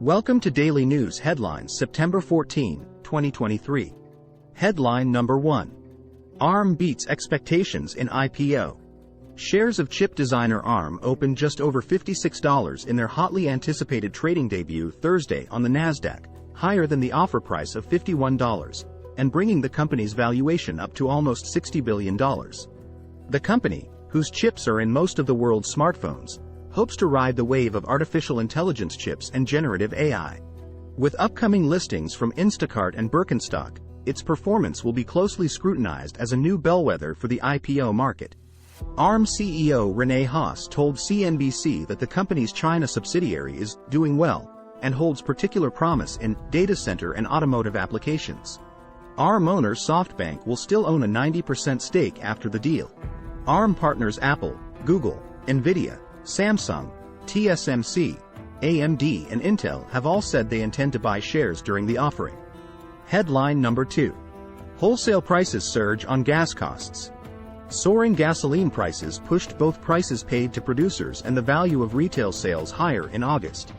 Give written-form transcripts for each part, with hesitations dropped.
Welcome to Daily News Headlines, September 14, 2023. Headline number 1. ARM beats expectations in IPO. Shares of chip designer ARM opened just over $56 in their hotly anticipated trading debut Thursday on the Nasdaq, higher than the offer price of $51, and bringing the company's valuation up to almost $60 billion. The company, whose chips are in most of the world's smartphones, hopes to ride the wave of artificial intelligence chips and generative AI. With upcoming listings from Instacart and Birkenstock, its performance will be closely scrutinized as a new bellwether for the IPO market. ARM CEO Rene Haas told CNBC that the company's China subsidiary is doing well and holds particular promise in data center and automotive applications. ARM owner SoftBank will still own a 90% stake after the deal. ARM partners Apple, Google, Nvidia, Samsung, TSMC, AMD and Intel have all said they intend to buy shares during the offering. Headline number 2. Wholesale prices surge on gas costs. Soaring gasoline prices pushed both prices paid to producers and the value of retail sales higher in August.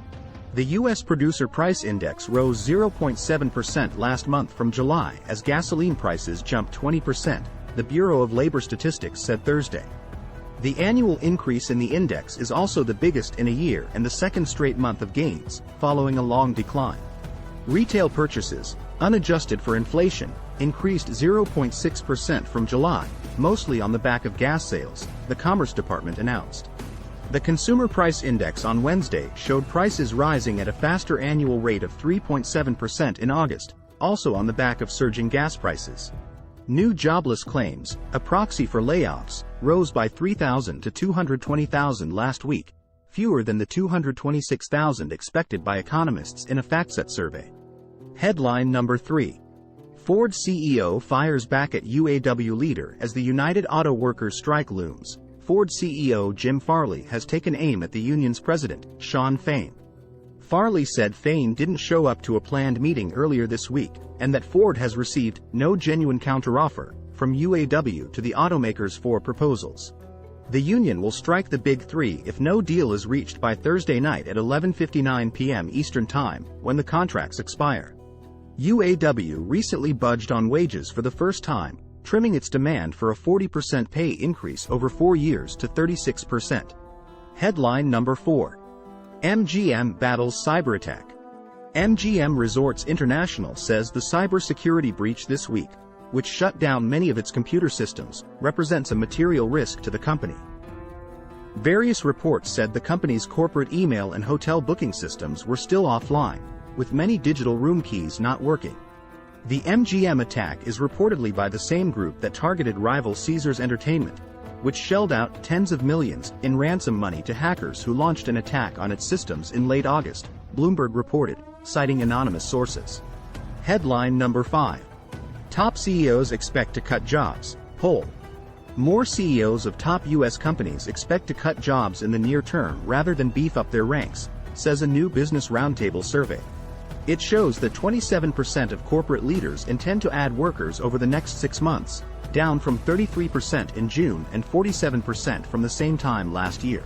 The U.S. Producer Price Index rose 0.7% last month from July as gasoline prices jumped 20%, the Bureau of Labor Statistics said Thursday. The annual increase in the index is also the biggest in a year and the second straight month of gains, following a long decline. Retail purchases, unadjusted for inflation, increased 0.6% from July, mostly on the back of gas sales, the Commerce Department announced. The Consumer Price Index on Wednesday showed prices rising at a faster annual rate of 3.7% in August, also on the back of surging gas prices. New jobless claims, a proxy for layoffs, rose by 3,000 to 220,000 last week, fewer than the 226,000 expected by economists in a FactSet survey. Headline number 3. Ford CEO fires back at UAW leader as the United Auto Workers strike looms. Ford CEO Jim Farley has taken aim at the union's president, Shawn Fain. Farley said Fain didn't show up to a planned meeting earlier this week, and that Ford has received no genuine counteroffer from UAW to the automaker's 4 proposals. The union will strike the Big Three if no deal is reached by Thursday night at 11:59 p.m. Eastern Time, when the contracts expire. UAW recently budged on wages for the first time, trimming its demand for a 40% pay increase over 4 years to 36%. Headline number 4. MGM battles cyberattack. MGM Resorts International says the cybersecurity breach this week, which shut down many of its computer systems, represents a material risk to the company. Various reports said the company's corporate email and hotel booking systems were still offline, with many digital room keys not working. The MGM attack is reportedly by the same group that targeted rival Caesars Entertainment, which shelled out tens of millions in ransom money to hackers who launched an attack on its systems in late August, Bloomberg reported, citing anonymous sources. Headline number 5. Top CEOs expect to cut jobs, poll. More CEOs of top U.S. companies expect to cut jobs in the near term rather than beef up their ranks, says a new Business Roundtable survey. It shows that 27% of corporate leaders intend to add workers over the next 6 months, down from 33% in June and 47% from the same time last year.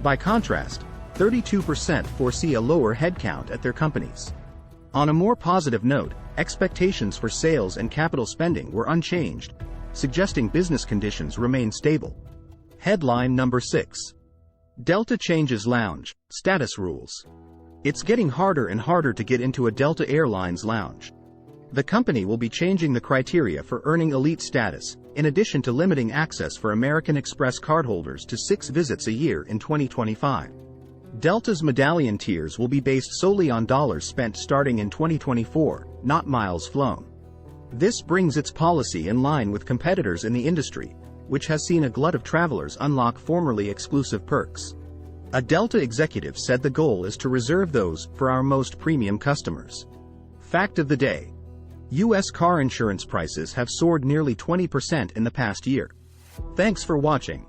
By contrast, 32% foresee a lower headcount at their companies. On a more positive note, expectations for sales and capital spending were unchanged, suggesting business conditions remain stable. Headline number 6. Delta changes lounge status rules. It's getting harder and harder to get into a Delta Airlines lounge. The company will be changing the criteria for earning elite status, in addition to limiting access for American Express cardholders to 6 visits a year in 2025. Delta's medallion tiers will be based solely on dollars spent starting in 2024, not miles flown. This brings its policy in line with competitors in the industry, which has seen a glut of travelers unlock formerly exclusive perks. A Delta executive said the goal is to reserve those for our most premium customers. Fact of the day. U.S. car insurance prices have soared nearly 20% in the past year. Thanks for watching.